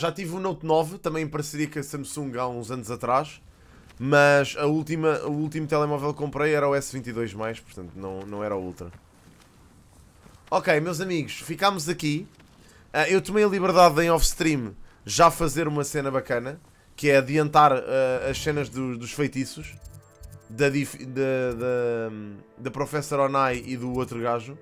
já tive o Note 9, também em parceria com a Samsung há uns anos atrás. Mas o último telemóvel que comprei era o S22+, portanto não era o Ultra. Ok, meus amigos, ficámos aqui. Eu tomei a liberdade de, em off-stream, já fazer uma cena bacana, que é adiantar as cenas dos feitiços da Professor Onai e do outro gajo.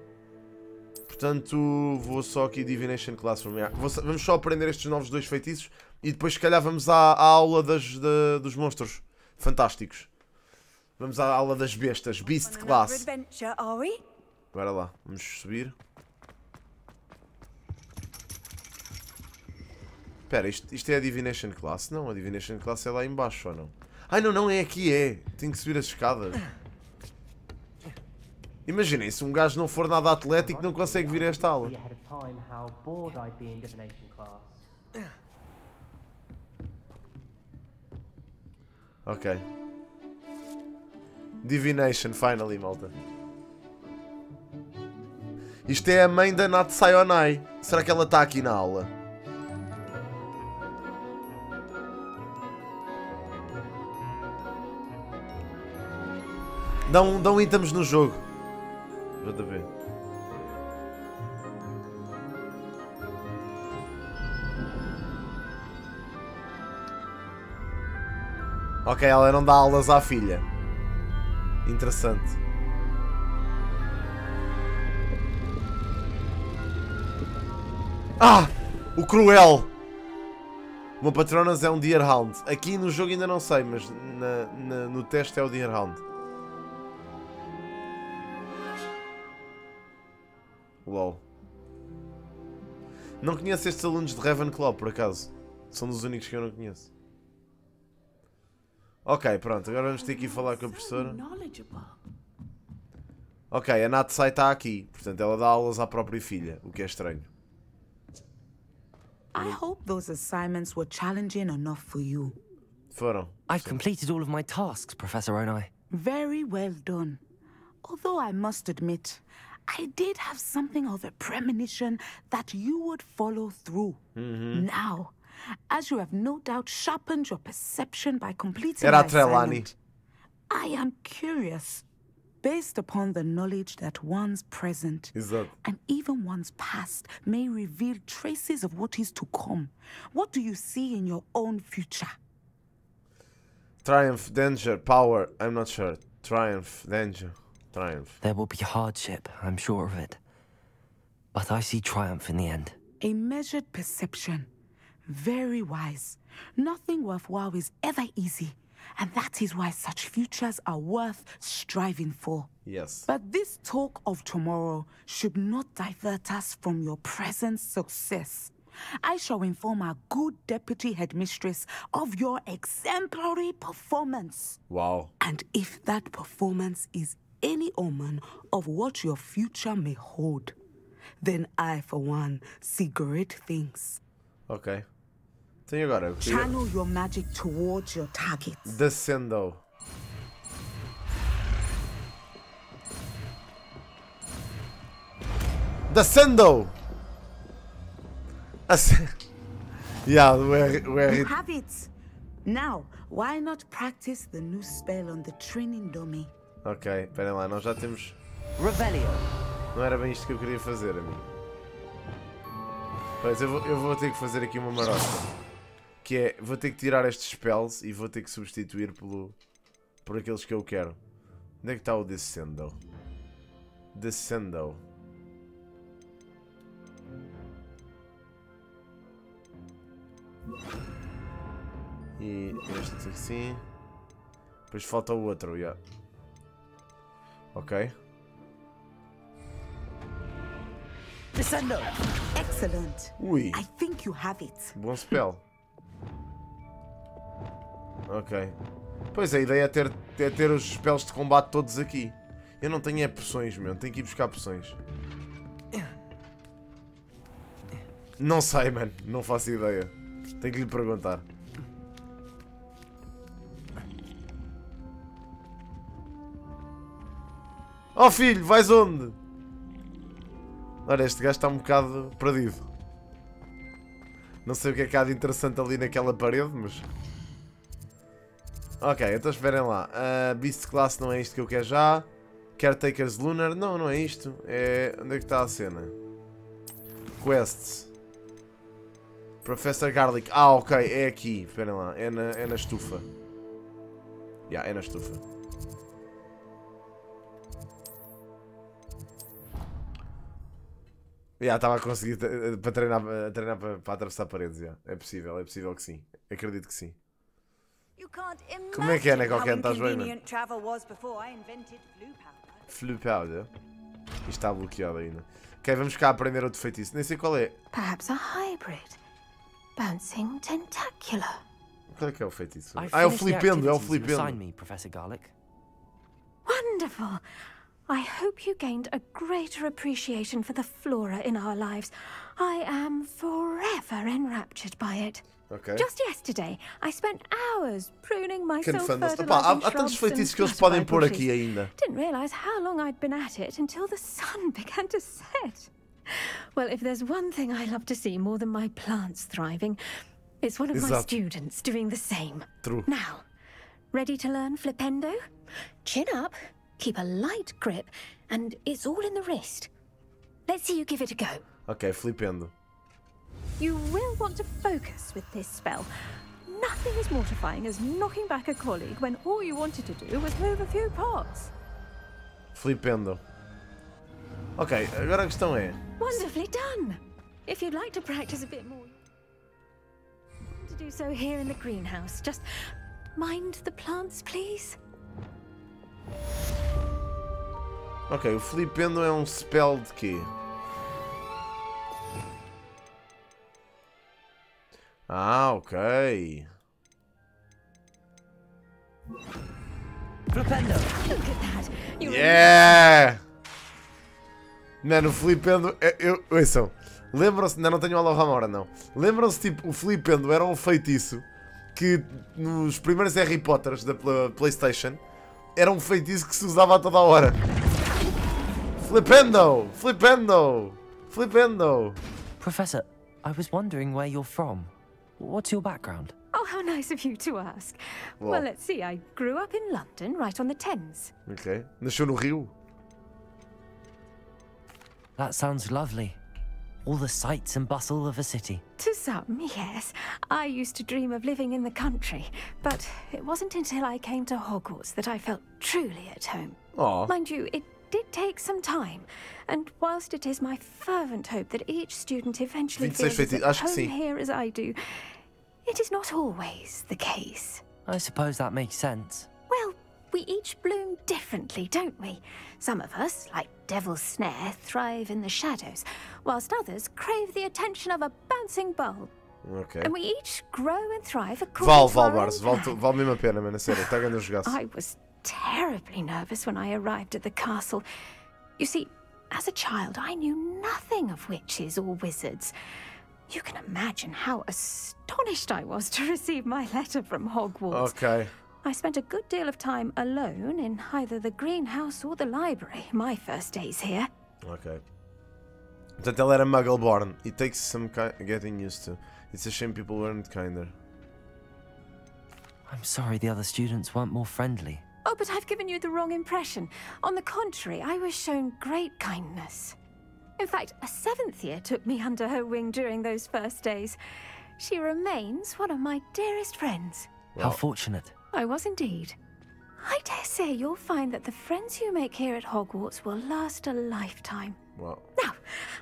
Portanto, vou só aqui Divination Classroom. Vamos só aprender estes novos 2 feitiços e depois, se calhar, vamos à aula dos monstros fantásticos. Vamos à aula das bestas. Beast Class. Bora lá, vamos subir. Espera, isto é a Divination Class? Não, a Divination Class é lá em baixo, ou não? Ai, não, é aqui, é. Tenho que subir as escadas. Imaginem, se um gajo não for nada atlético, não consegue vir a esta aula. Ok. Divination, finally, malta. Isto é a mãe da Natsai Onai. Será que ela está aqui na aula? Dão itens no jogo. JB. Ok, ela não dá aulas à filha. Interessante. Ah! O Cruel! O meu Patronas é um Deerhound. Aqui no jogo ainda não sei, mas no teste é o Deerhound. LOL. Não conheço estes alunos de Ravenclaw, por acaso. São dos únicos que eu não conheço. Ok, pronto. Agora vamos ter que ir falar com a professora. Ok, a Natsai está aqui. Portanto, ela dá aulas à própria filha, o que é estranho. I hope those assignments were challenging enough for you. Foram. I've completed all of my tasks, Professor Onai. Very well done. Although I must admit, I did have something of a premonition that you would follow through. Now, as you have no doubt sharpened your perception by completing my assignment, I am curious, based upon the knowledge that one's present and even one's past may reveal traces of what is to come. What do you see in your own future? Triumph, danger, power. I'm not sure. Triumph, danger, triumph. There will be hardship, I'm sure of it. But I see triumph in the end. A measured perception. Very wise. Nothing worthwhile is ever easy. And that is why such futures are worth striving for. Yes. But this talk of tomorrow should not divert us from your present success. I shall inform our good deputy headmistress of your exemplary performance. Wow. And if that performance is any omen of what your future may hold, then I, for one, see great things. Ok. Então agora? Channel your magic towards your target. Descendo. Descendo! Yeah, You have it. Now, why not practice the new spell on the training dummy? Ok, esperem lá, nós já temos... Revelio. Não era bem isto que eu queria fazer, amigo. Pois, eu vou ter que fazer aqui uma marota. Que é, vou ter que tirar estes spells e vou ter que substituir por aqueles que eu quero. Onde é que está o Descendo? Descendo. E este assim. Depois falta o outro, já. Ok. Descendo! Excellent. Ui. I think you have it. Bom spell. Ok. Pois a ideia é ter os spells de combate todos aqui. Eu não tenho poções, meu. Tenho que ir buscar poções. Não sei, mano. Não faço ideia. Tenho que lhe perguntar. Oh filho, vais onde? Olha, este gajo está um bocado perdido. Não sei o que é que há de interessante ali naquela parede, mas... Ok, então esperem lá. Beast Class não é isto que eu quero já. Caretaker's Lunar. Não, não é isto. É... Onde é que está a cena? Quests. Professor Garlic. Ah, ok. É aqui. Esperem lá. É na estufa. É na estufa. Estava a conseguir para treinar para atravessar paredes. É possível que sim. Acredito que sim. Como é que é, né? Qualquer estás bem, mano? Flue powder. Isto está bloqueado ainda. Ok, vamos cá aprender outro feitiço. Nem sei qual é. Perhaps a hybrid. Bouncing tentacular. Qual é que é o feitiço? É o flipendo, Wonderful. I hope you gained a greater appreciation for the flora in our lives. I am forever enraptured by it. Okay. Just yesterday, I spent hours pruning my self-fertilizing há tantos feitiços que eles podem pôr aqui ainda. Didn't realize how long I'd been at it until the sun began to set. Well, if there's one thing I love to see more than my plants thriving, it's one of my students doing the same. True. Now, ready to learn flipendo? Chin up, keep a light grip, and it's all in the wrist. Let's see you give it a go. Ok, flipendo. You will want to focus with this spell. Nothing as mortifying as knocking back a colleague when all you wanted to do was move a few pots. Flipendo. Ok, agora a questão é... Wonderfully done. If you'd like to practice a bit more, to do so here in the greenhouse. Just mind the plants, please. Ok, o flipendo é um spell de quê? Ah, ok. Flipendo! Look at that. Yeah! Mano, o flipendo... Ouçam, lembram-se... Não tenho Alohomora, não. Lembram-se, tipo, o flipendo era um feitiço que nos primeiros Harry Potters da PlayStation era um feitiço que se usava a toda a hora. Flipendo! Flipendo! Flipendo! Professor, I was wondering where you're from. What's your background? Oh, how nice of you to ask. Well, let's see. I grew up in London, right on the Thames. Ok. Nasceu no Rio? That sounds lovely. All the sights and bustle of a city. To some, yes. I used to dream of living in the country, but it wasn't until I came to Hogwarts that I felt truly at home. Oh. Mind you, it did take some time, and whilst it is my fervent hope that each student eventually feels as at home here as I do, it is not always the case. I suppose that makes sense. Well, we each bloom differently, don't we? Some of us, like Devil's Snare, thrive in the shadows, whilst others crave the attention of a bouncing bulb. Okay. And we each grow and thrive according to our own plan. Vale mesmo a pena, mano, sério, está ganhando jogaço. I was terribly nervous when I arrived at the castle. You see, as a child, I knew nothing of witches or wizards. You can imagine how astonished I was to receive my letter from Hogwarts. Ok. I spent a good deal of time alone in either the greenhouse or the library my first days here. Ok. Portanto, ela era Muggle-born. It takes some getting used to. It's a shame people weren't kinder. I'm sorry the other students weren't more friendly. Oh, but I've given you the wrong impression. On the contrary, I was shown great kindness. In fact, a 7th year took me under her wing during those first days. She remains one of my dearest friends. Well, how fortunate. I was indeed. I dare say you'll find that the friends you make here at Hogwarts will last a lifetime. Well. Now,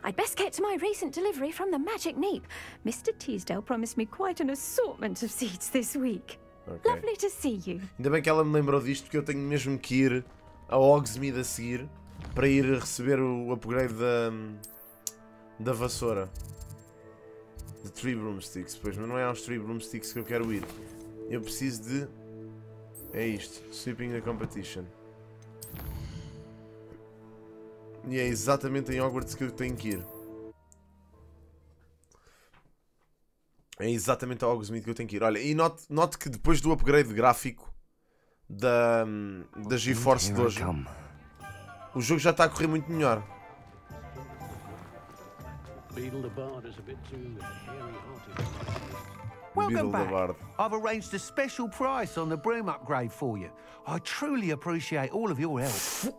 I'd best get to my recent delivery from the Magic Neep. Mr. Teasdale promised me quite an assortment of seeds this week. Okay. Lovely to see you. Ainda bem que ela me lembrou disto, porque eu tenho mesmo que ir a Hogsmeade a seguir para ir receber o upgrade da vassoura. De 3 broomsticks, pois, mas não é aos 3 broomsticks que eu quero ir. Eu preciso de... É isto, Sweeping the Competition. E é exatamente em Hogwarts que eu tenho que ir. É exatamente a Hogsmeade que eu tenho que ir. Olha, e note que depois do upgrade gráfico da GeForce de hoje, o jogo já está a correr muito melhor. Beetle the Bard is a bit too hairy-hearted. Beetle Welcome the back. Bard. I've arranged a special price on the broom upgrade for you. I truly appreciate all of your help.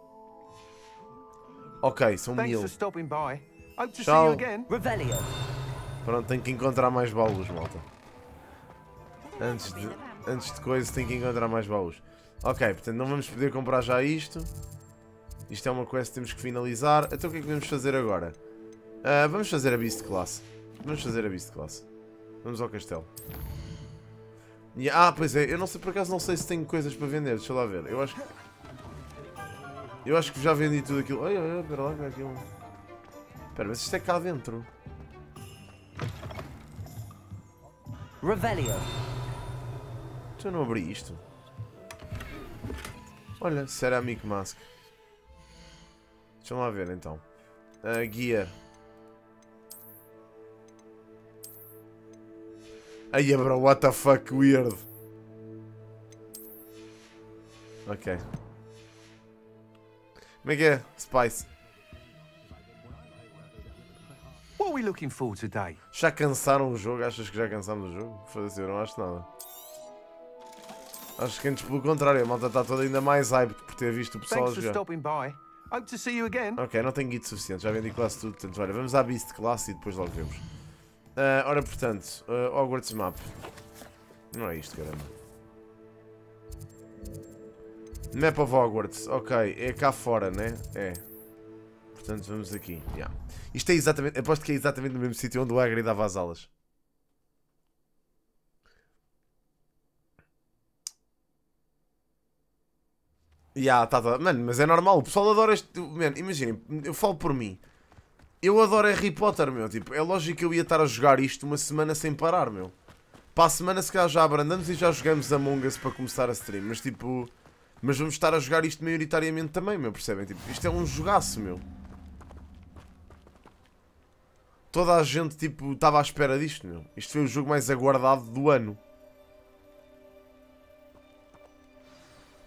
Ok, são Thanks 1000. for stopping by. Hope to see Tchau. you again. Revelio. Pronto, tenho que encontrar mais baús, malta. Antes de coisa, tenho que encontrar mais baús. Ok, portanto, não vamos poder comprar já isto. Isto é uma quest que temos que finalizar. Então o que é que vamos fazer agora? Vamos fazer a Beast Class. Vamos ao castelo. Pois é, eu não sei, por acaso não sei se tenho coisas para vender. Deixa lá ver. Eu acho que já vendi tudo aquilo. Olha, espera lá, que é aquilo. Espera, mas isto é cá dentro. Revelio. Deixa eu não abrir isto. Olha, Ceramic Mask. Deixa lá ver então. Gear. Ai, bro, what the fuck, weird. Ok. Como é que é? Spice. What are we looking for today? Já cansaram o jogo? Achas que já cansámos o jogo? Foda-se, eu não acho nada. Acho que antes pelo contrário, a malta está toda ainda mais hyped por ter visto o pessoal a Thanks for jogar. stopping by. Hope to see you again. Ok, não tenho guide suficiente, já vendi quase tudo. Portanto, olha, vamos à Beast Class e depois logo vemos. Ora, portanto, Hogwarts Map. Não é isto, caramba. Map of Hogwarts. Ok, é cá fora, né? É. Portanto, vamos aqui. Yeah. Isto é exatamente... Aposto que é exatamente no mesmo sítio onde o Hagrid dava as aulas. Mano, mas é normal. O pessoal adora este... Mano, imaginem, eu falo por mim. Eu adoro Harry Potter, meu. Tipo, é lógico que eu ia estar a jogar isto uma semana sem parar, meu. Para a semana se calhar já abrandamos e já jogamos Among Us para começar a stream. Mas tipo... Mas vamos estar a jogar isto maioritariamente também, meu. Percebem? Tipo, isto é um jogaço, meu. Toda a gente, tipo, estava à espera disto, meu. Isto foi o jogo mais aguardado do ano.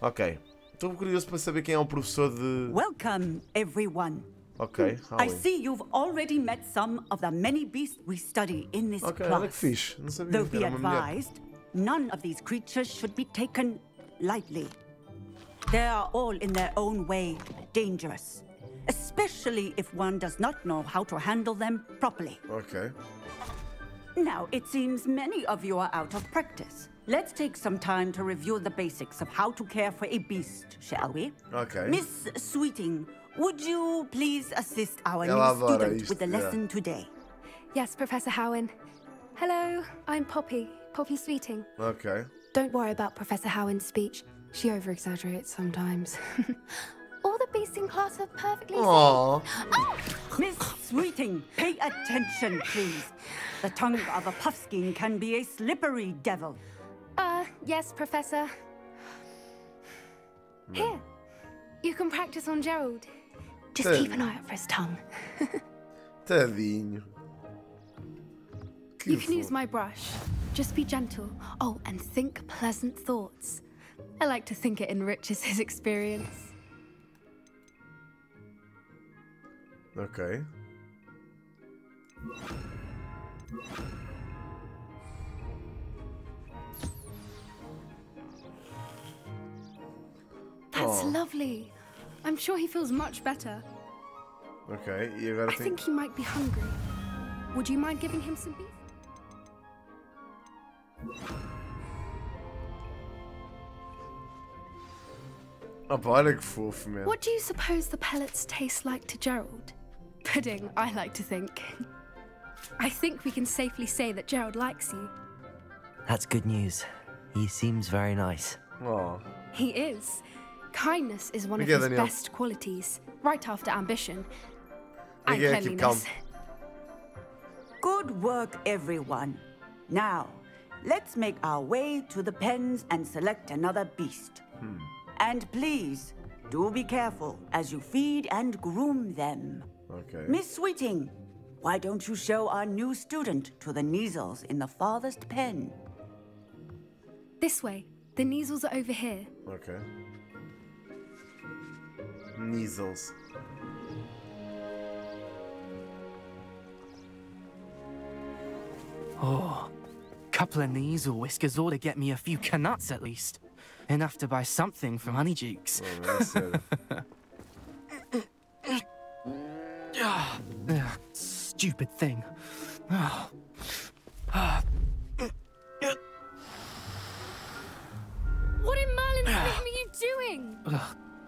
Ok. Estou curioso para saber quem é o professor de... Welcome, everyone. Ok, I see you've already met some of the many beasts we study in this ok, class. olha que fixe. Não sabia Though que be era uma mulher. advised, none of these creatures should be taken lightly. They are all in their own way dangerous, especially if one does not know how to handle them properly. Ok. Now, it seems many of you are out of practice. Let's take some time to review the basics of how to care for a beast, shall we? Ok. Miss Sweeting, would you please assist our Ela new adora student isto, with the yeah. lesson today? Yes, Professor Howin. Hello, I'm Poppy Sweeting. Ok. Don't worry about Professor Howin's speech. She over-exaggerates sometimes. All the beasts in class are perfectly safe. Aww. Miss Sweeting, pay attention, please. The tongue of a puffskein can be a slippery devil. Yes, Professor. Here, you can practice on Gerald. Just keep an eye out for his tongue. Tadinho. Que You can use fofo. my brush. Just be gentle. Oh, and think pleasant thoughts. I like to think it enriches his experience. Ok. That's Oh. lovely. I'm sure he feels much better. Ok. E agora I tem... think he might be hungry. Would you mind giving him some beef? Opa, olha que fofo, man. What do you suppose the pellets taste like to Gerald? Pudding, I like to think. I think we can safely say that Gerald likes you. That's good news. He seems very nice. Oh. He is. Kindness is one of Okay, his Daniel. best qualities, right after ambition. And Okay, keep calm. cleanliness. Good work, everyone. Now, let's make our way to the pens and select another beast. And please, do be careful as you feed and groom them. Ok. Miss Sweeting, why don't you show our new student to the Neasels in the farthest pen? This way. The Neasels are over here. Ok. Measles. Oh, couple of knees or whiskers ought to get me a few canuts at least. Enough to buy something from Honeydukes. Oh, é sério. Stupid thing. What in Merlin's name are you doing?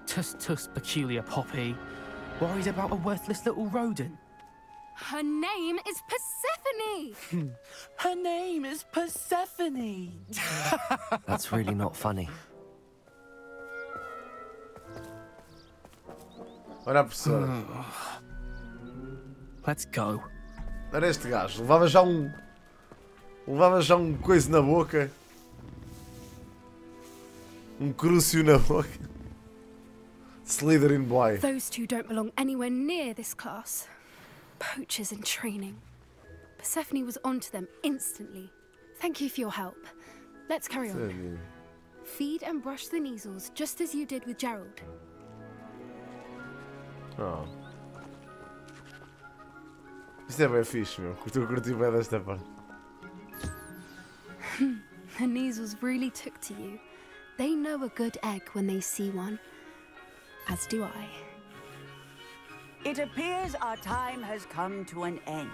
Tuss, peculiar Poppy. Worried about a worthless little rodent. Her name is Persephone. Her name is Persephone. That's really not funny. Olha a professora. Let's go. Era este gajo. Levava já um coisa na boca. Um crucio na boca. Slytherin boy. Those two don't belong anywhere near this class. Poachers in training. Persephone was onto them instantly. Thank you for your help. Let's carry on. Sério. Feed and brush the measles just as you did with Gerald. Oh. Isto é bem fixe, meu. Estou a curtir bem desta parte. The measles really took to you. They know a good egg when they see one. As do I. It appears our time has come to an end.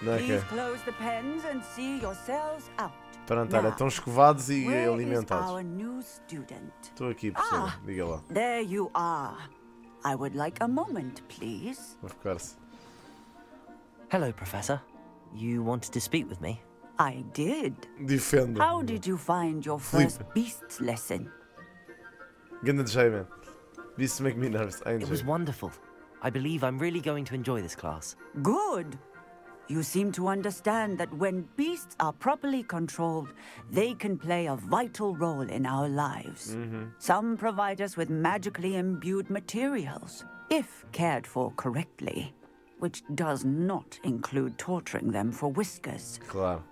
Okay. Please close the pens and see yourselves out. Pronto, olha, estão escovados e where is alimentados. our new student? Estou aqui, professora. Diga lá. There you are. I would like a moment, please. Of course. Hello, Professor. You wanted to speak with me? I did. Defenda. How did you find your first beasts lesson? Ganda de jeito, man. Beasts make me nervous. I enjoy. It was wonderful. I believe I'm really going to enjoy this class. Good. You seem to understand that when beasts are properly controlled, they can play a vital role in our lives. Some provide us with magically imbued materials, if cared for correctly, which does not include torturing them for whiskers. Claro.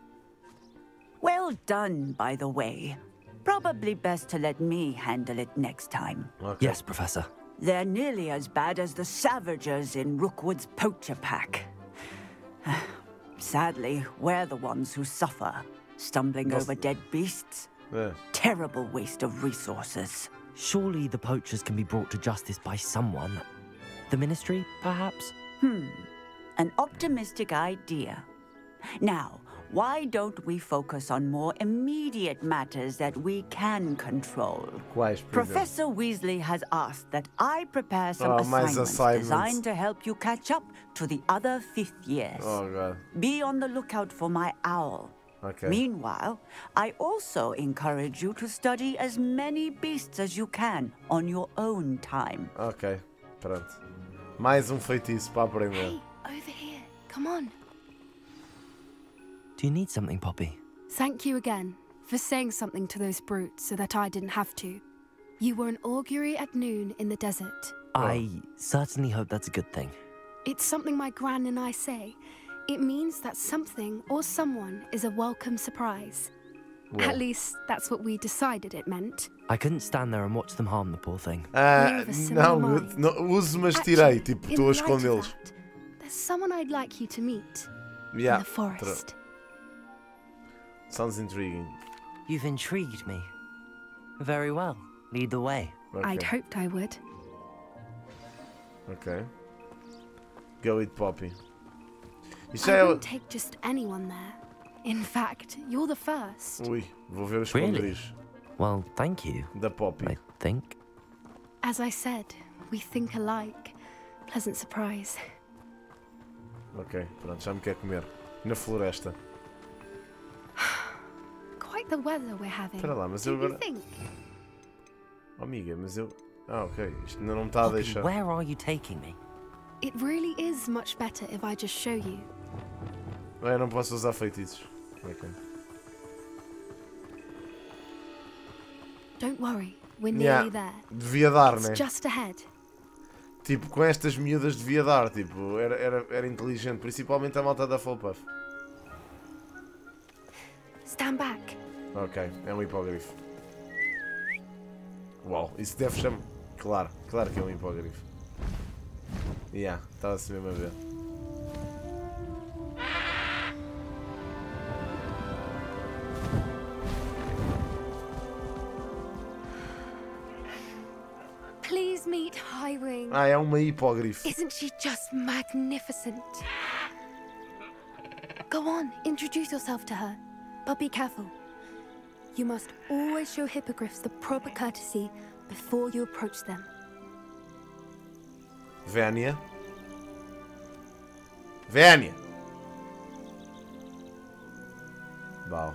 Well done, by the way. Probably best to let me handle it next time. Okay. Yes, Professor. They're nearly as bad as the Savagers in Rookwood's poacher pack. Sadly, we're the ones who suffer, stumbling over dead beasts. Yeah. Terrible waste of resources. Surely the poachers can be brought to justice by someone. The Ministry, perhaps? An optimistic idea. Now, why don't we focus on more immediate matters that we can control? Quais, por exemplo? Professor Weasley has asked that I prepare some mais assignments assignments. designed to help you catch up to the other fifth years. Oh, God. Be on the lookout for my owl. Okay. Meanwhile, I also encourage you to study as many beasts as you can on your own time. Ok, pronto. Mais um feitiço para aprender. Hey, over here. Come on. Do you need something, Poppy? Thank you again for saying something to those brutes so that I didn't have to. You were an augury at noon in the desert. I certainly hope that's a good thing. It's something my gran and I say. It means that something or someone is a welcome surprise. Well. At least, that's what we decided it meant. I couldn't stand there and watch them harm the poor thing. Não, uso, mas tirei, tipo, estou a escondê-los. There's someone I'd like you to meet Yeah. in the forest. Sounds intriguing. You've intrigued me. Very well. Lead the way. Okay. I'd hoped I would. Ok. Go with Poppy. Isso I é... wouldn't take just anyone there. In fact, you're the first. Ui, vou ver os Really? esconderijos Well, thank you, da Poppy. I think. As I said, we think alike. Pleasant surprise. Ok, pronto, já me quer comer. Na floresta. Quite the weather we're having. Espera lá, mas Do eu you agora... think? Oh, amiga, mas eu... Ah, ok, isto ainda não me está a Poppy, deixar. where are you taking me? It really is much better if I just show you. Eu não posso usar feitiços. Ok. Don't worry, we're Yeah, nearly there. devia dar, It's né? just ahead. Tipo, com estas miúdas devia dar, tipo, era inteligente, principalmente a malta da Hufflepuff. Stand back. Ok, é um hipogrifo. Uau, isso deve chamar... Claro, claro que é um hipogrifo. Estava-se mesmo a ver. Please meet Highwing. Ah, é uma hipógrifo. Isn't she just magnificent? Go on, introduce yourself to her. But be careful. You must always show hippogriffs the proper courtesy before you approach them. Vânia. Vânia! Wow.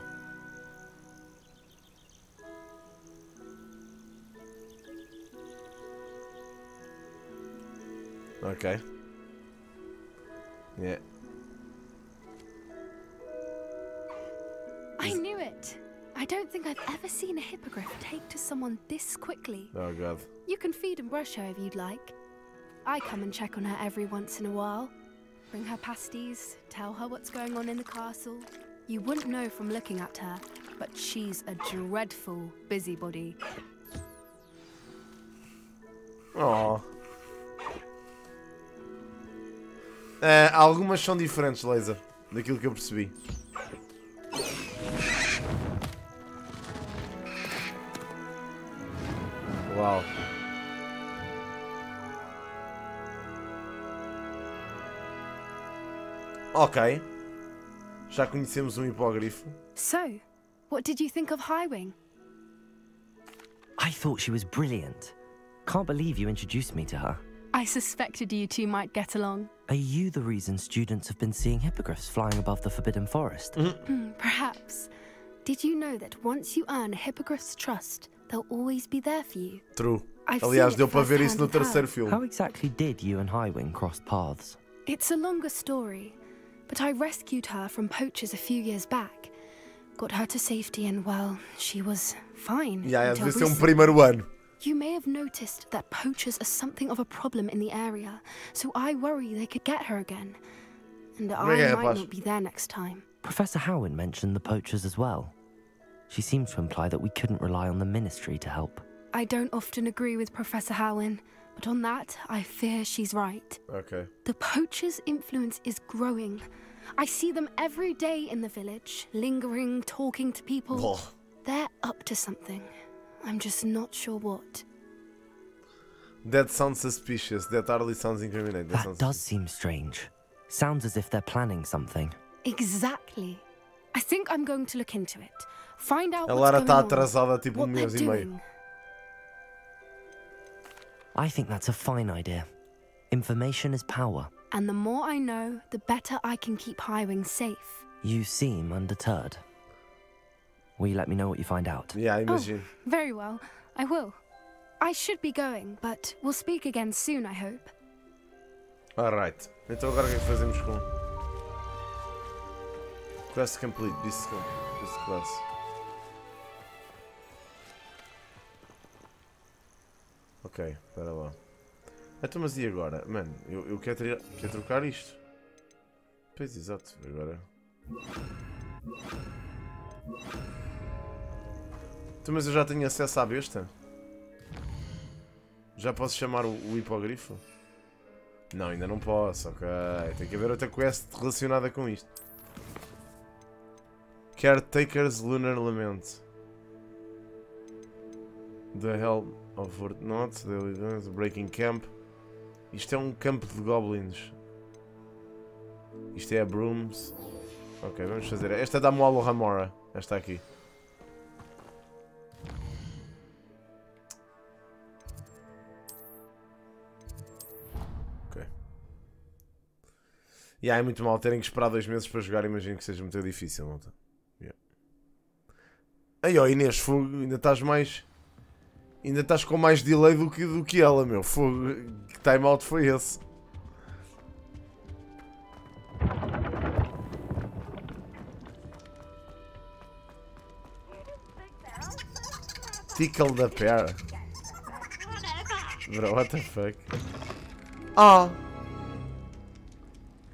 Okay. Yeah. I knew it. I don't think I've ever seen a hippogriff take to someone this quickly. Oh god. You can feed and brush her if you'd like. I come and check on her every once in a while. Bring her pasties, tell her what's going on in the castle. You wouldn't know from looking at her, but she's a dreadful busybody. Oh. Algumas são diferentes, Laser, daquilo que eu percebi. Uau. Ok. Já conhecemos um hipógrifo. So, what did you think of Highwing? I thought she was brilliant. Can't believe you introduced me to her. I suspected you two might get along. Are you the reason students have been seeing hippogriffs flying above the Forbidden Forest? Perhaps. Did you know that once you earn a hippogriff's trust, they'll always be there for you? True. I've Aliás, seen deu it para ver isso no firsthand terceiro with filme. How exactly did you and Highwing cross paths? It's a longer story, but I rescued her from poachers a few years back. Got her to safety and, well, she was fine. Yeah, until devia ser recently. primeiro ano. You may have noticed that poachers are something of a problem in the area, so I worry they could get her again. And I might not be there next time. Professor Howin mentioned the poachers as well. She seemed to imply that we couldn't rely on the Ministry to help. I don't often agree with Professor Howin, but on that, I fear she's right. Okay. The poachers' influence is growing. I see them every day in the village, lingering, talking to people. Oh. They're up to something. I'm just not sure what. That sounds suspicious. That hardly sounds incriminating. That does seem strange. Sounds as if they're planning something. Exactly. I think I'm going to look into it. Find out A what's Lara going está on, atrasada tipo what they're mês e meio. doing. I think that's a fine idea. Information is power. And the more I know, the better I can keep Highwing safe. You seem undeterred. Will you let me know what you find out? Yeah, imagine. Oh, very well. I will. I should be going, but we'll speak again soon, I hope. Alright. Então agora o que é que fazemos com... Quest complete. This class. Ok, espera lá. Então, mas e agora? Mano, eu quero trocar isto. Pois, exato. Agora... Então, mas eu já tenho acesso à besta? Já posso chamar o hipogrifo? Não, ainda não posso, ok. Tem que haver outra quest relacionada com isto. Caretaker's Lunar Lament. The Hell of Fortnot, The Breaking Camp. Isto é um campo de goblins. Isto é a Brooms. Ok, vamos fazer. Esta dá-me o Alohomora. Esta aqui. Ok. E é muito mal terem que esperar 2 meses para jogar. Imagino que seja muito difícil, não tá? Yeah. Aí, ó, Inês, fogo, ainda estás mais... Ainda estás com mais delay do que ela, meu. Fogo. Que timeout foi esse? Tickle da pear. Bro, what the fuck? Ah!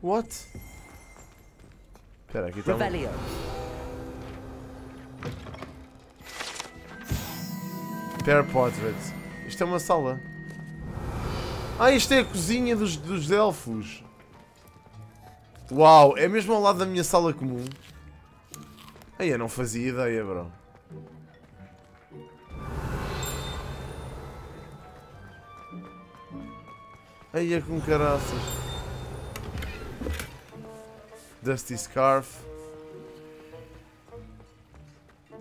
What? Espera, aqui está Pear Portrait. Isto é uma sala. Ah, isto é a cozinha dos elfos. Uau, é mesmo ao lado da minha sala comum. Aí eu não fazia ideia, bro. Aí é com caraças. Dusty Scarf.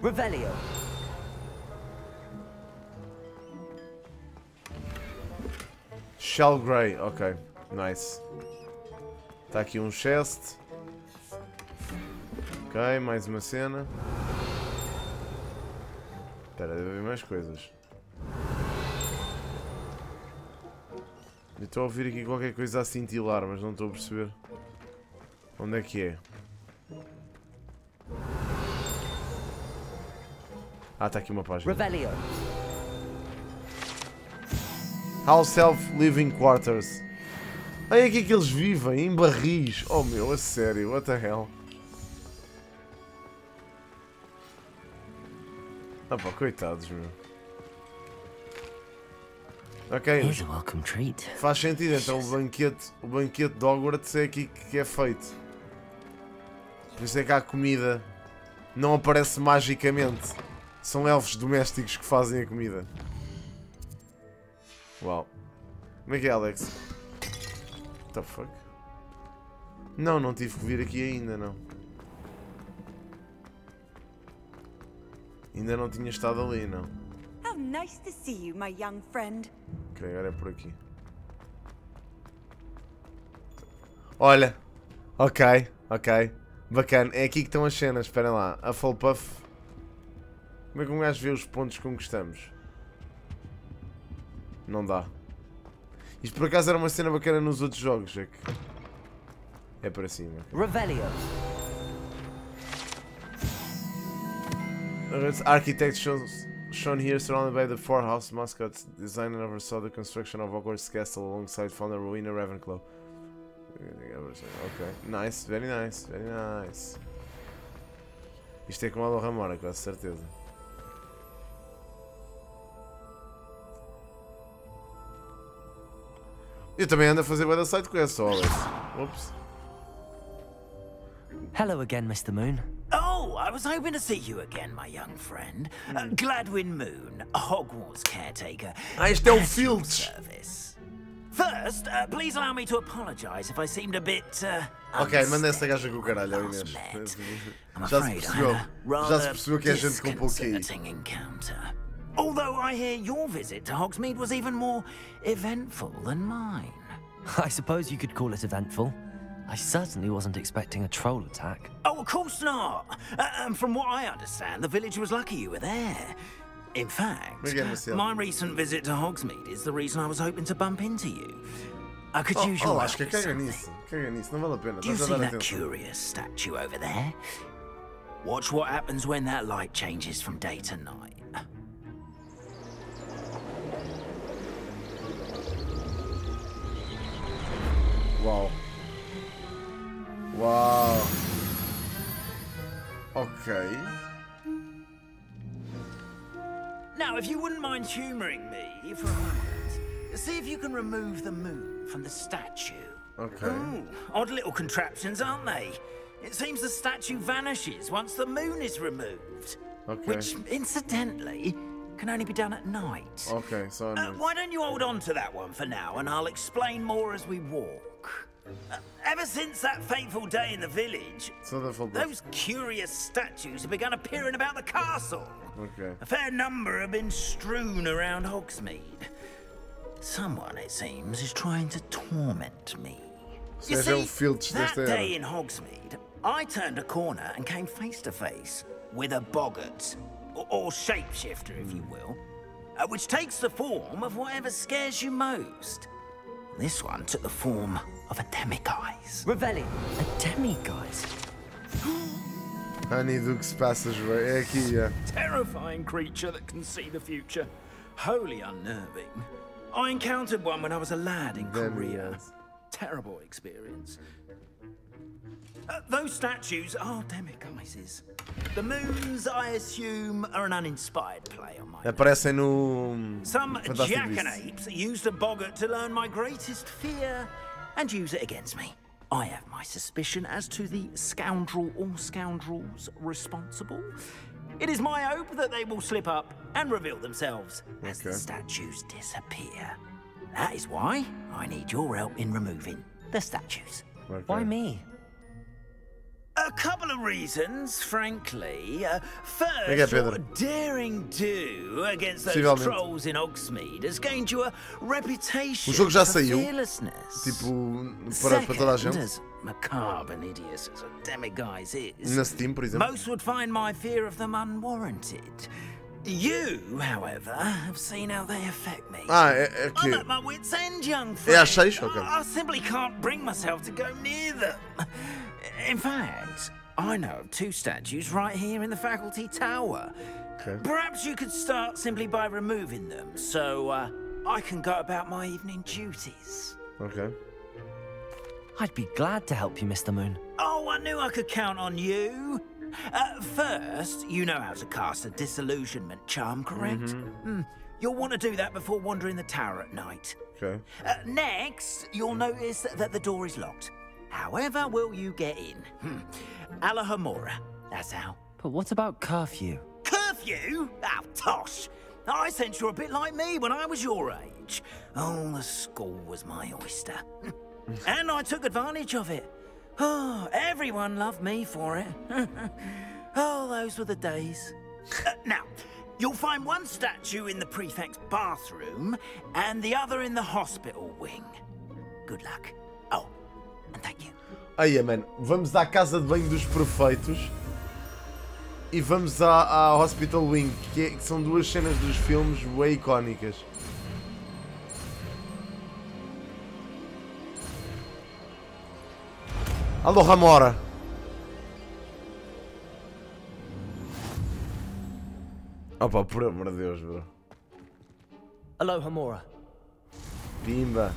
Revelio. Shell Grey, ok. Nice. Está aqui um chest. Ok, mais uma cena. Espera, deve haver mais coisas. Eu estou a ouvir aqui qualquer coisa a cintilar, mas não estou a perceber. Onde é que é? Ah, está aqui uma página. Revelio. House Elf Living Quarters. Ah, é aqui que eles vivem, em barris. Oh meu, a sério, what the hell? Ah pá, coitados, meu. Ok. Here's a welcome treat. Faz sentido, então o banquete de Hogwarts é aqui que é feito. Por isso é que há comida. Não aparece magicamente. São elfos domésticos que fazem a comida. Uau. Como é que é, Alex? What the fuck? Não, não tive que vir aqui ainda, não. Ainda não tinha estado ali, não. How nice to see you, my young friend. Ok, agora é por aqui. Olha. Ok, ok. Bacana. É aqui que estão as cenas. Esperem lá. A Hufflepuff. Como é que um gajo vê os pontos que conquistamos? Não dá. Isto por acaso era uma cena bacana nos outros jogos. É que... é para cima. Revelio. Architect shown here surrounded by the four house mascots designed and oversaw the construction of Hogwarts Castle alongside founder Rowena Ravenclaw. Ok, nice, very nice, very nice. Isto é como a do Ramora, com certeza. Eu também ando a fazer bué da side quest, só, Alex. Oops. Hello again, Mr. Moon. Oh, I was hoping to see you again, my young friend. Gladwin Moon, Hogwarts caretaker. Ah, este é o Filch. First, please allow me to apologize if I seemed a bit, Ok, manda essa gaja com o caralho, ó Inês. Já se percebeu que é gente com pouquinho. Although I hear your visit to Hogsmeade was even more eventful than mine. I suppose you could call it eventful. I certainly wasn't expecting a troll attack. Oh, of course not. And from what I understand, the village was lucky you were there. In fact, my recent visit to Hogsmeade is the reason I was hoping to bump into you. I could use your help with something. Caga nisso, não vale a pena. Do you see that curious statue over there? Watch what happens when that light changes from day to night. Uau. Uau. Ok. Now, if you wouldn't mind humouring me for a moment, see if you can remove the moon from the statue. Okay. Ooh, odd little contraptions, aren't they? It seems the statue vanishes once the moon is removed. Okay. Which, incidentally, can only be done at night. Okay, so why don't you hold on to that one for now, and I'll explain more as we walk. Ever since that fateful day in the village, those curious statues have begun appearing about the castle. Okay. A fair number have been strewn around Hogsmeade. Someone, it seems, is trying to torment me. You see, that day in Hogsmeade, I turned a corner and came face to face with a boggart, or shapeshifter, if you will, which takes the form of whatever scares you most. This one took the form of a demiguise. Revelli. A demiguise? Honeydukes passageway. É aqui, é. Terrifying creature that can see the future. Wholly unnerving. I encountered one when I was a lad in Korea. Terrible experience. Those statues are demiguises. The moons, I assume, are an uninspired play on my Aparecem no Some Fantásticos. jackanapes used a boggart to learn my greatest fear and use it against me. I have my suspicion as to the scoundrel or scoundrels responsible. It is my hope that they will slip up and reveal themselves as the statues disappear. That is why I need your help in removing the statues. Okay. Why me? A couple of reasons, frankly. First, Obrigado, your Pedro. daring do against those Possivelmente. trolls in Hogsmeade has gained you a reputation O jogo já for saiu. fearlessness. Tipo, para toda a Second, gente. as macabre and hideous as a demiguise is, Na Steam, por exemplo. most would find my fear of them unwarranted. You, however, have seen how they affect me. É que... I'm at my wit's end, young É friend. às 6? Ok. I simply can't bring myself to go near them. In fact, I know of 2 statues right here in the faculty tower. Okay. Perhaps you could start simply by removing them, so I can go about my evening duties. Ok. I'd be glad to help you, Mr. Moon. Oh, I knew I could count on you. First, you know how to cast a disillusionment charm, correct? You'll want to do that before wandering the tower at night. Ok. Next, you'll notice that the door is locked. However will you get in? Alahomora, that's how. But what about curfew? Curfew? Oh, tosh. I sense you're a bit like me when I was your age. Oh, the school was my oyster. And I took advantage of it. Oh, everyone loved me for it. Oh, those were the days. Now, you'll find one statue in the prefect's bathroom and the other in the hospital wing. Good luck. Oh, and thank you. Aí, mano, vamos à casa de banho dos prefeitos e vamos à Hospital Wing, que são 2 cenas dos filmes bem icónicas. Alô, Ramora. Opa, por amor de Deus, bro. Aloha, Mora. Pimba.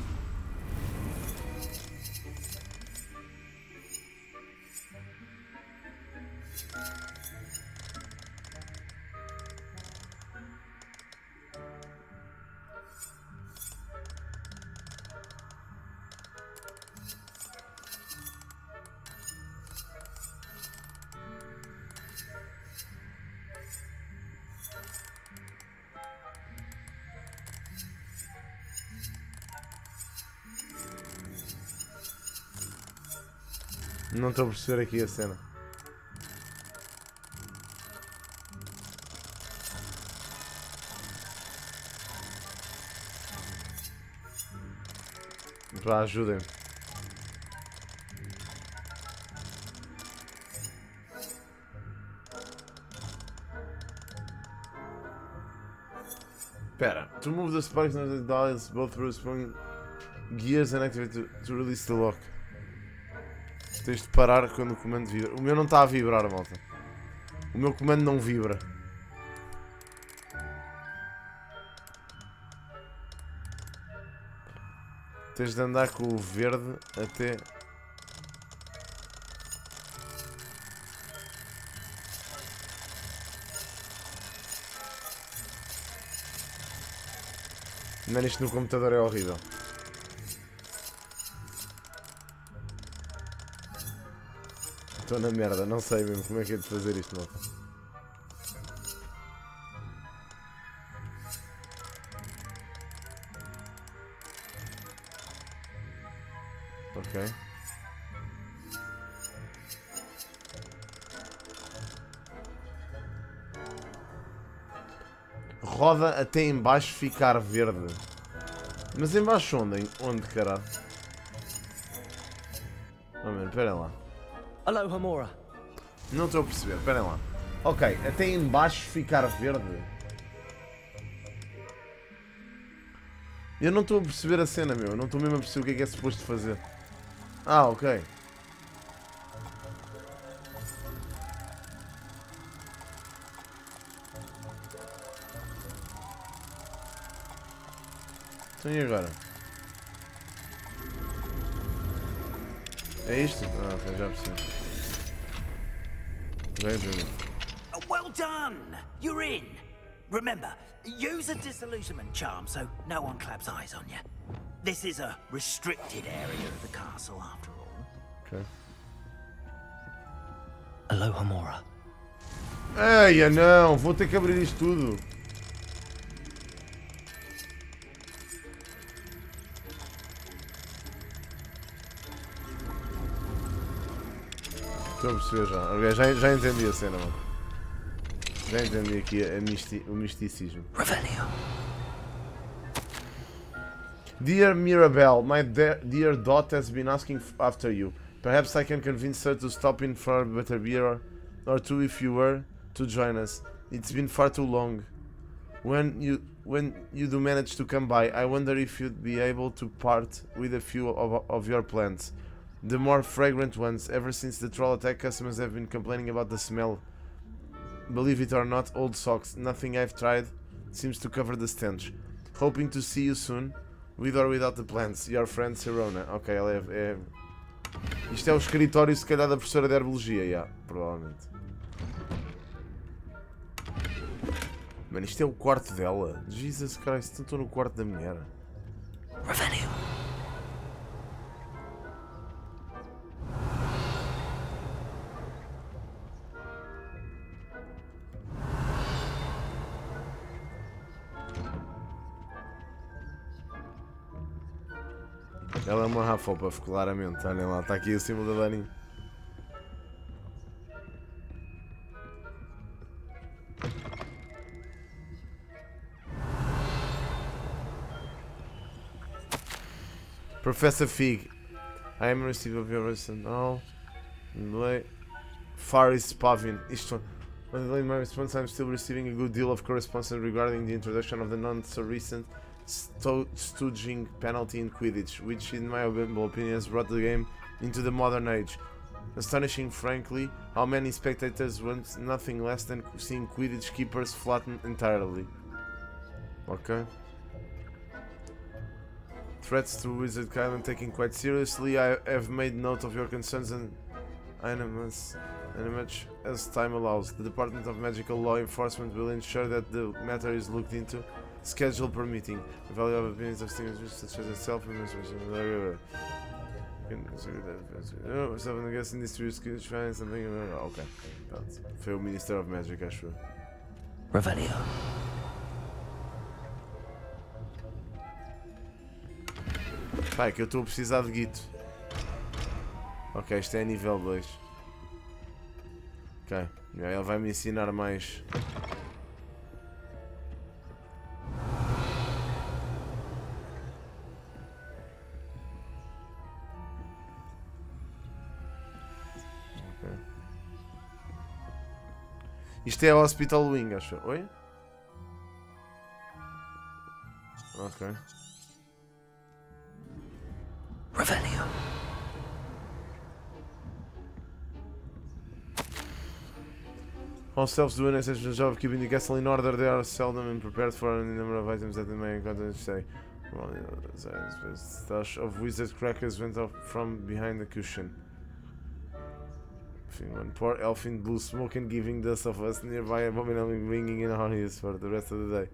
Não estou a perceber aqui a cena. Vá, ajudem-me. Espera. To move the spikes and the dials both through spring gears and activate to release the lock. Tens de parar quando o comando vibra. O meu não está a vibrar, malta. O meu comando não vibra. Tens de andar com o verde até... Não, isto no computador é horrível. Estou na merda, não sei mesmo como é que é de fazer isto, malta. Ok. Roda até em baixo ficar verde. Mas em baixo onde? Onde, caralho? Oh, mano, espera lá. Aloha, Mora. Não estou a perceber, esperem lá. Ok, até em baixo ficar verde. Eu não estou a perceber a cena, meu. Eu não estou mesmo a perceber o que é suposto fazer. Ah, ok. Então e agora? É isto? Ah, ok, já percebi. Well done! You're in! Remember, use a disillusionment charm so no one claps eyes on you. This is a restricted area of the castle, after all. Ok. Aloha, Mora. Eia, não! Vou ter que abrir isto tudo. Estou a perceber já. Okay, já entendi a cena, mano. Já entendi aqui o misticismo. Revelio. Dear Mirabelle, my dear Dot has been asking after you. Perhaps I can convince her to stop in for a better beer or two if you were to join us. It's been far too long. When you do manage to come by, I wonder if you'd be able to part with a few of your plants. The more fragrant ones. Ever since the troll attack, customers have been complaining about the smell. Believe it or not, old socks. Nothing I've tried seems to cover the stench. Hoping to see you soon, with or without the plants. Your friend Serona. Ok, ela é... Isto é o escritório, se calhar, da professora de herbologia, yeah, provavelmente. Mano, isto é o quarto dela. Jesus Christ, estou no quarto da mulher. Revelio. Ela é uma Hufflepuff, claramente. Olhem lá, está aqui acima da Dani. Professor Fig, I am a receiver of your recent Faris Pavin. Isto, in my response, I'm still receiving a good deal of correspondence regarding the introduction of the not-so-recent stooging penalty in Quidditch, which, in my opinion, has brought the game into the modern age. Astonishing, frankly, how many spectators want nothing less than seeing Quidditch keepers flattened entirely. Okay. Threats to Wizard Island taken quite seriously. I have made note of your concerns and as much as time allows. The Department of Magical Law Enforcement will ensure that the matter is looked into, schedule permitting. The value of opinions of students such as itself and I guess in this find something. Ok. Foi o Minister of Magic, acho eu. Revelio. Pá, é que eu estou a precisar de guito. Ok, isto é nível 2. Ok, ele vai me ensinar mais. Okay. Isto é Hospital Wing, acho. Oi? Ok. Revelio. All selves do an essential job of keeping the castle in order. They are seldom and prepared for any number of items that they may encounter each day. The stash of wizard crackers went off from behind the cushion. One poor elf in blue smoke and giving dust of us nearby, abominably ringing in our ears for the rest of the day.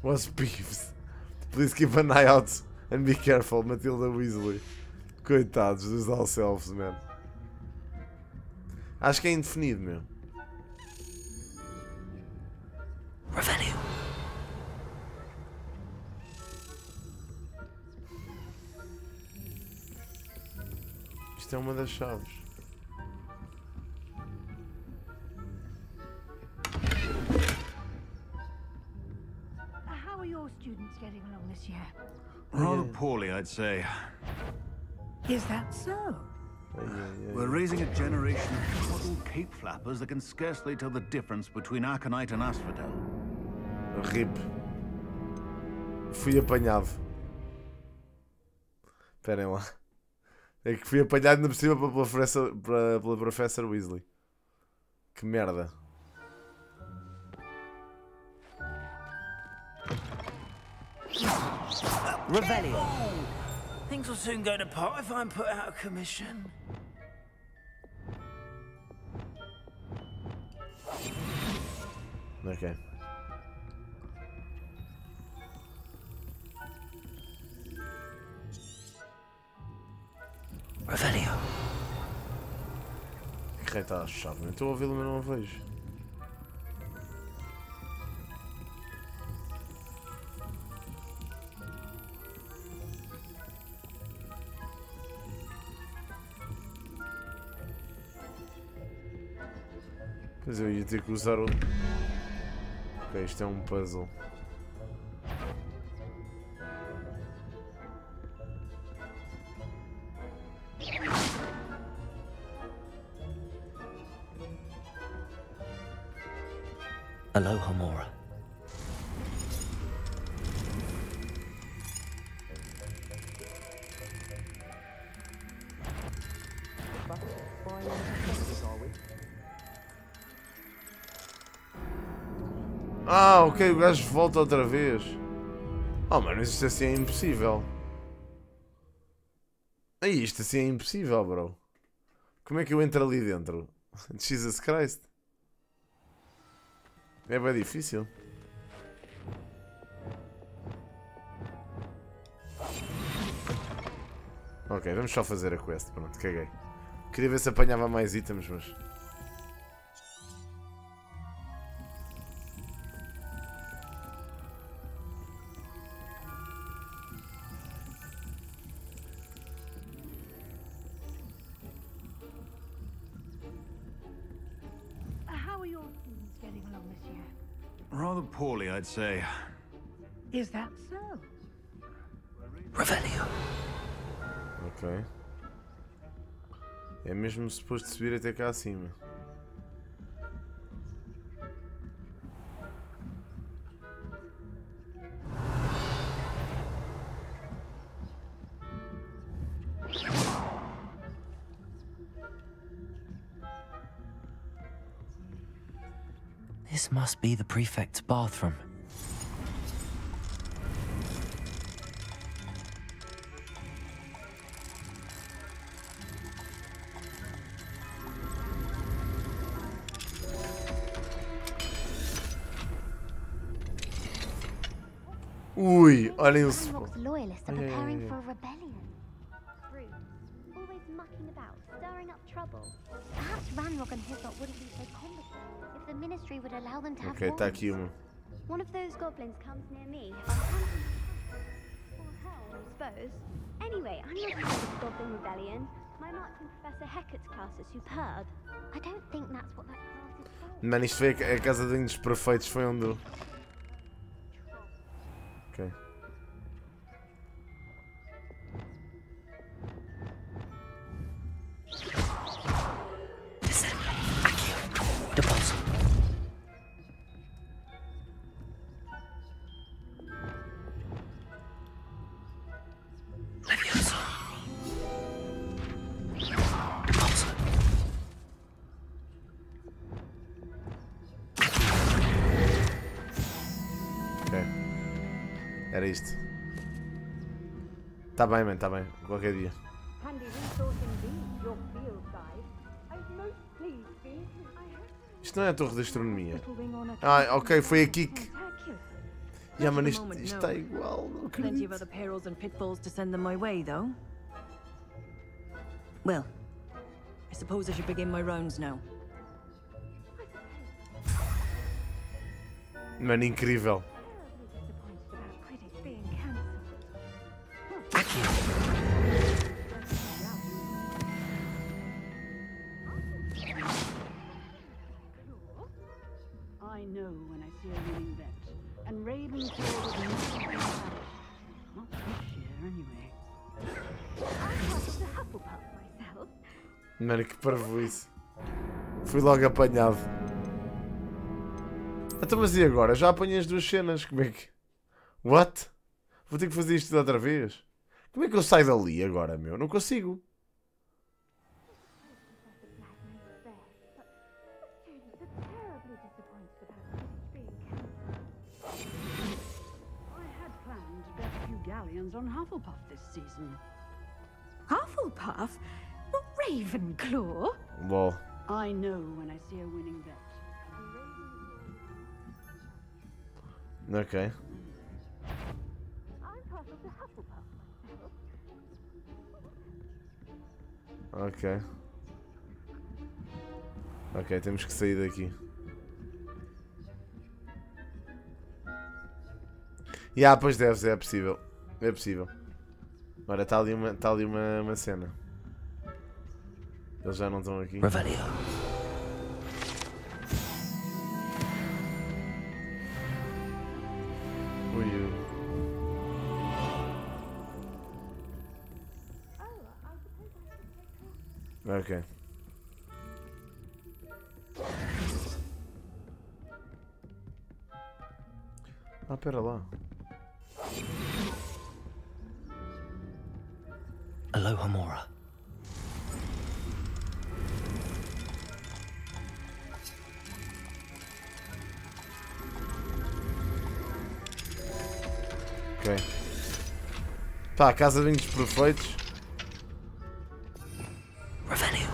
Was Peeves. Please keep an eye out. And be careful, Matilda Weasley. Coitados dos All-Selves, man. Acho que é indefinido, meu. Revelio. Isto é uma das chaves. How are your students getting along this year? Rather poorly, I'd say. Is that so? We're raising a generation of model cape flappers that can scarcely tell the difference between Aconite and Asphodel. RIP. Fui apanhado. Esperem lá. É que fui apanhado ainda por cima pela Professor Weasley. Que merda. Revelio. Things will soon go to pot if I'm put out of commission. Ok. Revelio. Que rei está a chave? Estou a ouvi-lo, mas não a vejo. Mas eu ia ter que usar o... Ok, isto é um puzzle. Aloha, Mora. Ah, ok, o gajo volta outra vez. Oh, mano, isto assim é impossível. Aí, isto assim é impossível, bro. Como é que eu entro ali dentro? Jesus Christ. É bem difícil. Ok, vamos só fazer a quest. Pronto, caguei. Queria ver se apanhava mais itens, mas... How are your students getting along this year? Rather poorly, I'd say. Is that so? Revelio. Ok. É mesmo suposto subir até cá acima. This must be the prefect's bathroom. Ui, olhem o... Loyalists are preparing for a rebellion. Brutes, always mucking about, stirring up trouble. Perhaps Ranrock and his lot wouldn't be so competent if the ministry would allow them to have Ok, tá wars. aqui uma. One of those goblins comes near me. Or hell, I suppose. Anyway, I'm not part of the Goblin Rebellion. My marks in Professor Hecat's class are superb. I don't think that's what that class is for. Mano, isto foi a casa de índios perfeitos, foi onde... Ok. Deposit. Leviosa. Deposit. Ok. Era isto. Tá bem, mano, tá bem. Qualquer dia. Handy resource indeed, your field guide. I'm most pleased, Bee. Isto não é a torre da astronomia. Ah, ok, foi aqui que... Yeah, mano, isto está igual, não Plenty of acredito. other perils and pitfalls to send them my way, though. Well, I suppose I should begin my rounds now. Mano, incrível. I know when I see a winning bet. And Ravenclaw would not be banished. Not this year, anyway. I'm part of the Hufflepuff myself. Mano, que parvoíce. Fui logo apanhado. Então, mas e agora? Já apanhei as duas cenas. Como é que... What? Vou ter que fazer isto outra vez? Como é que eu saio dali agora, meu? Não consigo. Galleons on Hufflepuff this season. Hufflepuff? Not Ravenclaw? Lol. I know when I see a winning bet. Ok. I'm part of the Hufflepuff myself. Ok. Ok, temos que sair daqui. Pois deve, é possível. É possível. Ora, está ali uma cena. Eles já não estão aqui. Revelio. Ok. Ah, pera lá. Aloha Mora. Ok. Pá, a casa de vinhos perfeitos. Revenue.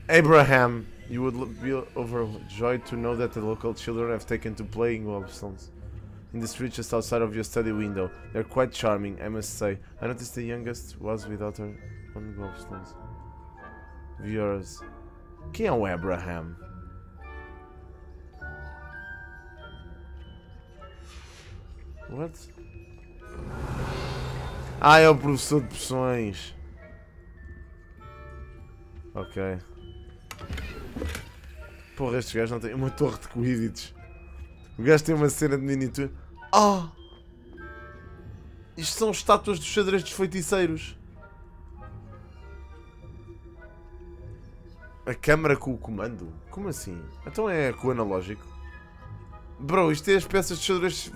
Abraham, you would be overjoyed to know that the local children have taken to playing gobstones in the street just outside of your study window. They're quite charming, I must say. I noticed the youngest was without her own gobstones. Viewers. Quem é o Abraham? What? Ah, é o professor de poções. Ok. Porra, estes gajos não têm uma torre de Quidditch. O gajo tem uma cena de miniatura. Ah! Isto são estátuas dos xadrez dos feiticeiros. A câmara com o comando? Como assim? Então é com o analógico? Bro, isto é as peças de xadrez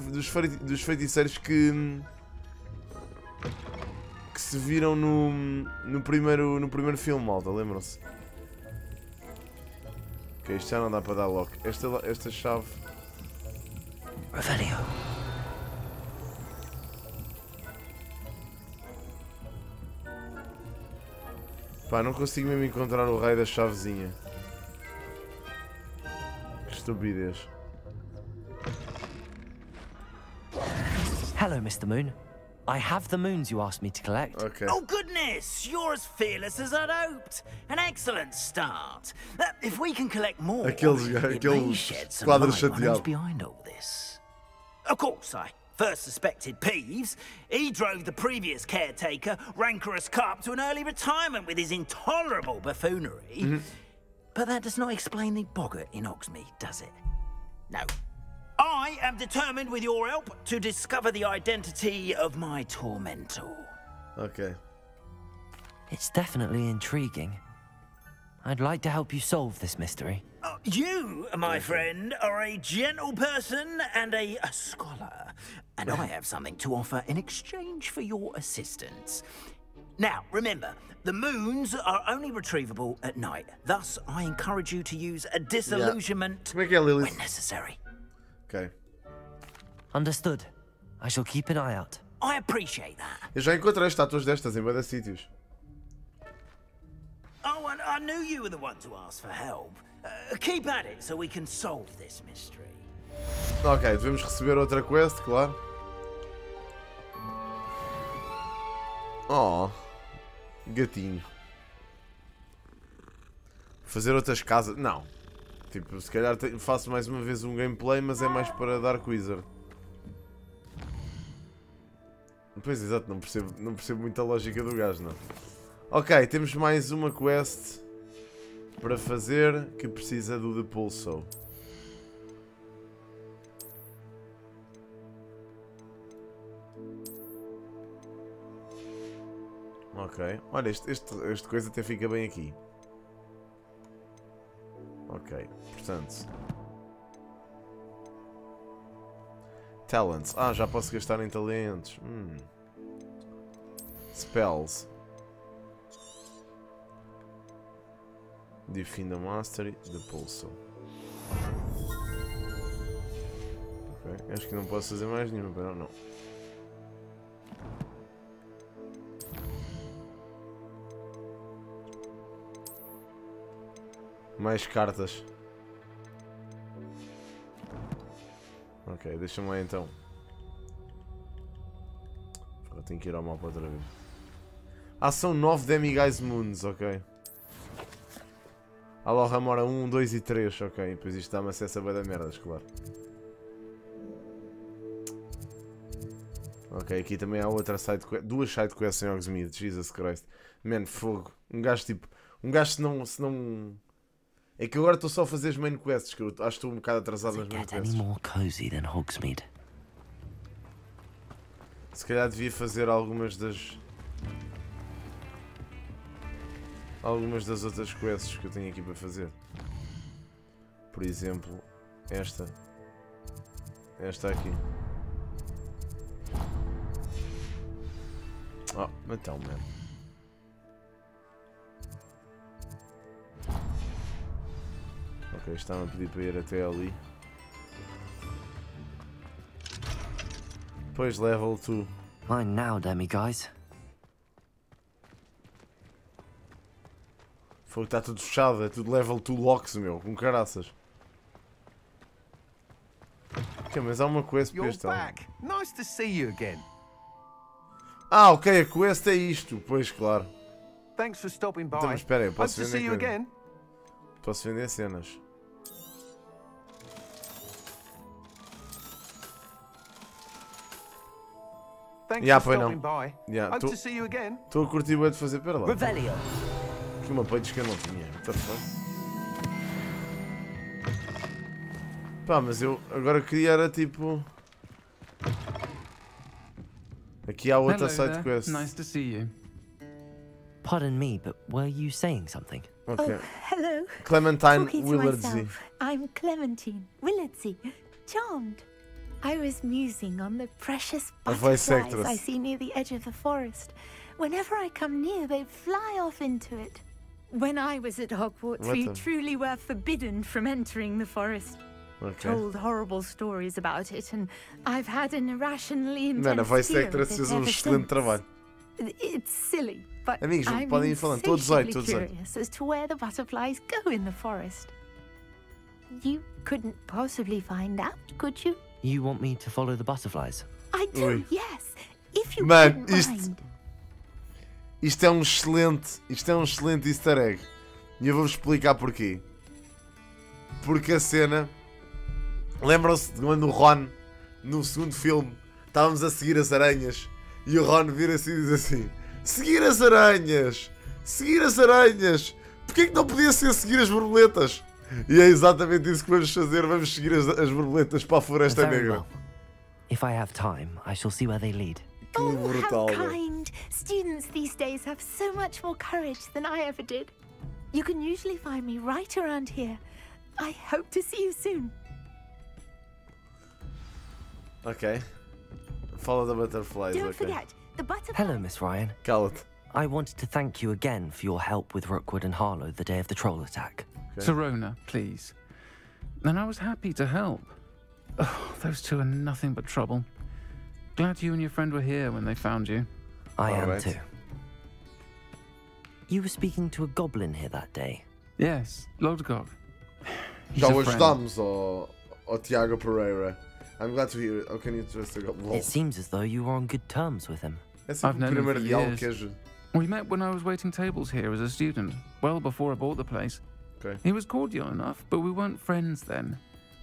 dos feiticeiros que se viram no primeiro filme, malta, lembram-se? Ok, isto já não dá para dar lock. Esta chave... Revelio. Pá, não consigo mesmo encontrar o raio da chavezinha. Que estupidez. Hello, Mr. Moon. I have the moons you asked me to collect. Okay. Oh, goodness! You're as fearless as I'd hoped. An excellent start. If we can collect more, it may shed some light on who's behind all this. Of course, I first suspected Peeves. He drove the previous caretaker, Rancorous Carp, to an early retirement with his intolerable buffoonery. But that does not explain the boggart in Hogsmeade, does it? No. I am determined, with your help, to discover the identity of my tormentor. Okay. It's definitely intriguing. I'd like to help you solve this mystery. You, my friend, are a gentle person and a scholar, and I have something to offer in exchange for your assistance. Now, remember, the moons are only retrievable at night. Thus, I encourage you to use a disillusionment when necessary. Ok. Understood. I shall keep an eye out. I appreciate that. Eu já encontrei estátuas destas em vários sítios. Oh, and I knew you were the one to ask for help. Keep at it so we can solve this mystery. Ok, devemos receber outra quest, claro. Oh, gatinho. Fazer outras casas. Não. Tipo, se calhar faço mais uma vez um gameplay, mas é mais para Dark Wizard. Pois, exato, não percebo muita lógica do gajo, não. Ok, temos mais uma quest para fazer que precisa do Depulso. Ok, olha, este coisa até fica bem aqui. Ok, portanto... Talents. Ah, já posso gastar em talentos. Spells. Define the Mastery, Depulso. Ok, acho que não posso fazer mais nenhuma, pero não. Mais cartas. Ok, deixa-me lá então. Agora tenho que ir ao mapa outra vez. Ah, são 9 Demiguise Moons, ok. Aloha Mora 1, 2 e 3, ok. Depois isto dá-me acesso a bué da merdas, claro. Ok, aqui também há outra duas sidequests em Hogsmeade, Jesus Christ. Man, fogo. Um gajo tipo... Um gajo se não... É que agora estou só a fazer as main quests, que eu acho que estou um bocado atrasado nas main quests. Se calhar devia fazer algumas das outras quests que eu tenho aqui para fazer. Por exemplo, esta aqui. Oh, então, mano. Ok, está-me a pedir para ir até ali. Pois, level 2. Mine now, dummy guys. Foi, está tudo fechado, é tudo level 2 locks, meu, com caraças. Ok, mas há uma quest para este ano. Nice to see you again. Ah, ok, a quest é isto. Pois, claro. Thanks for stopping by. Então, mas espera aí, posso Hope to see you vender again. Posso vender cenas. Thanks Yeah, for pois stopping não. by. Yeah, Hope to see you again. Estou a curtir o de fazer, pera lá. Revelio. Que uma peitos que eu não tinha. What the fuck? Pá, mas eu agora queria era tipo... Aqui há outra side quest. Nice to see you. Pardon me, but were you saying something? Okay. Oh, hello. Clementine Talking to Willardsey. myself. I'm Clementine Willardsey. Charmed. I was musing on the precious A voice butterflies actress. I see near the edge of the forest. Whenever I come near, they fly off into it. When I was at Hogwarts, we truly were forbidden from entering the forest. Okay. Told horrible stories about it, and I've had an irrationally intense Mano, a voice fear actress of it fez ever excelente since. trabalho. It's silly, but Amigos, I'm podem ir falando. Estou a 18, estou a 18. curious as to where the butterflies go in the forest. You couldn't possibly find out, could you? You want me to follow the butterflies? I do, Ui. yes. If you Mano, wouldn't mind. isto é um excelente easter egg. E eu vou-vos explicar porquê. Porque a cena... Lembram-se de quando o Ron, no segundo filme, estávamos a seguir as aranhas e o Ron vira-se e diz assim: seguir as aranhas! Seguir as aranhas! Porquê que não podia ser seguir as borboletas? E é exatamente isso que vamos fazer. Vamos seguir as borboletas para a Floresta Very Negra. well. If I have time, I shall see where they lead. Que brutal, How velho. kind. Students these days have so much more courage than I ever did. You can usually find me right around here. I hope to see you soon. Ok. Follow the butterflies, Don't ok. forget, the butterflies... Hello, Miss Ryan. Cala-te. I wanted to thank you again for your help with Rookwood and Harlow the day of the troll attack. Serona, please. And I was happy to help. Oh, those two are nothing but trouble. Glad you and your friend were here when they found you. I am too. You were speaking to a goblin here that day. Yes, Lodgok. Já o ajudamos ao Tiago Pereira. I'm glad to hear it. How can you trust a goblin? It seems as though you were on good terms with him. É sempre o primeiro diálogo que ajuda. We met when I was waiting tables here as a student, well before I bought the place. Okay. He was cordial enough, but we weren't friends then.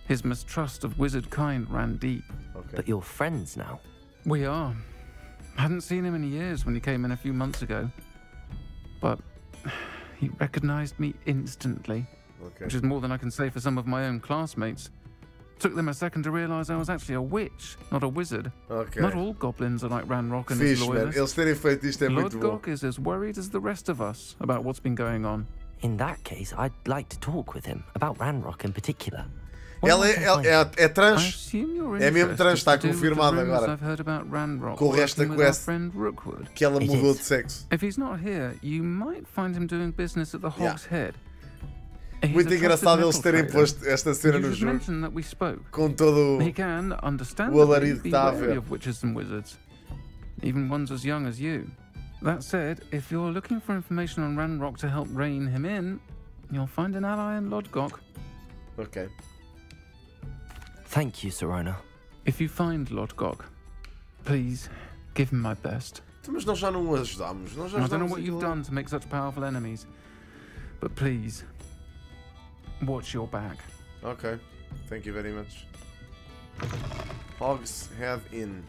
His mistrust of wizard kind ran deep. Okay. But you're friends now. We are. Hadn't seen him in years when he came in a few months ago. But he recognized me instantly. Okay. Which is more than I can say for some of my own classmates. Took them a second to realize I was actually a witch, not a wizard. Okay. Not all goblins are like Ranrock and his Fixe, man. loyalists. Eles terem feito isto é muito bom. Lodgok is as worried as the rest of us about what's been going on. In that case, I'd like to talk with him, about Ranrock in particular. Ela é trans. É mesmo trans, está confirmado agora. Com o resto da quest. Que ela mudou de sexo. If he's not here, you might find him doing business at the Hog's Head. Muito engraçado eles terem posto esta cena no jogo. Com todo o alarido que está a ver. Of witches and wizards, even ones as young as you. That said, if you're looking for information on Ranrock to help rein him in, you'll find an ally in Lodgok. Okay. Thank you, Serona. If you find Lodgok, please give him my best. Mas nós já não o ajudámos. Nós já I don't know ajudámos what you've done to make such powerful enemies, but please, watch your back. Okay. Thank you very much. Hog's Head Inn.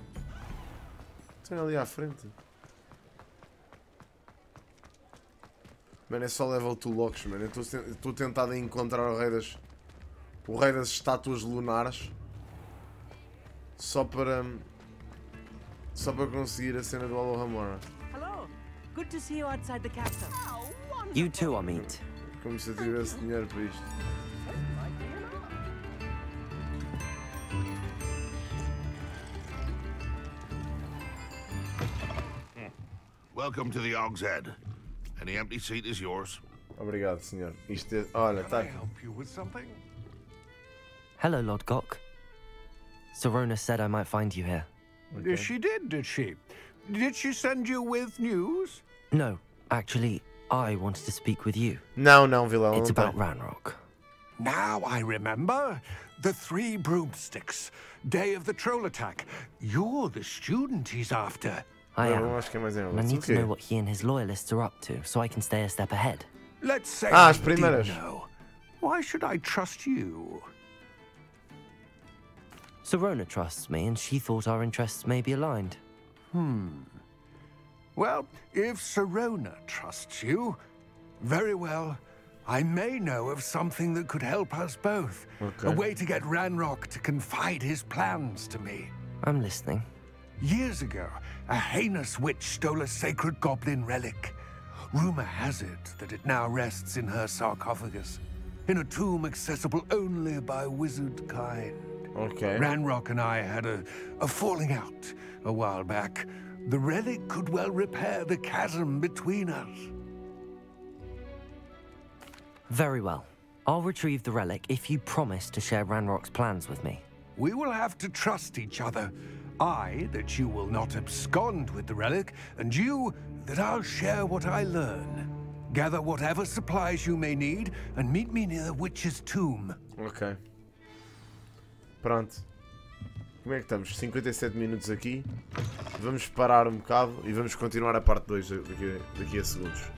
Tem ali à frente. Mano, é só level 2 locks, mano. Eu estou tentado a encontrar o rei das estátuas lunares. Só para Só para conseguir a cena do Alohomora. Hello. Good to see you outside the castle. You too, Amit. Como se eu tivesse dinheiro para isto. Welcome to the Og's Head. Any empty seat is yours. Obrigado, senhor. Isto é... Olha, tá. Hello, Lodgok. Sorona said I might find you here. Okay. She did she? Did she send you with news? No, actually, I wanted to speak with you. Não, vilão. It's about Ranrock. Now I remember. The 3 broomsticks. Day of the troll attack. You're the student he's after. I am. I need to know what he and his loyalists are up to, so I can stay a step ahead. Let's say I did know. Why should I trust you? Sorona trusts me, and she thought our interests may be aligned. Well, if Sorona trusts you, very well. I may know of something that could help us both. Okay. A way to get Ranrock to confide his plans to me. I'm listening. Years ago, a heinous witch stole a sacred goblin relic. Rumor has it that it now rests in her sarcophagus, in a tomb accessible only by wizard kind. Okay. Ranrock and I had a falling out a while back. The relic could well repair the chasm between us. Very well. I'll retrieve the relic if you promise to share Ranrock's plans with me. We will have to trust each other. I, that you will not abscond with the relic, and you, that I'll share what I learn. Gather whatever supplies you may need, and meet me near the witch's tomb. Ok. Pronto. Como é que estamos? 57 minutos aqui. Vamos parar um bocado e vamos continuar a parte 2 daqui a segundos.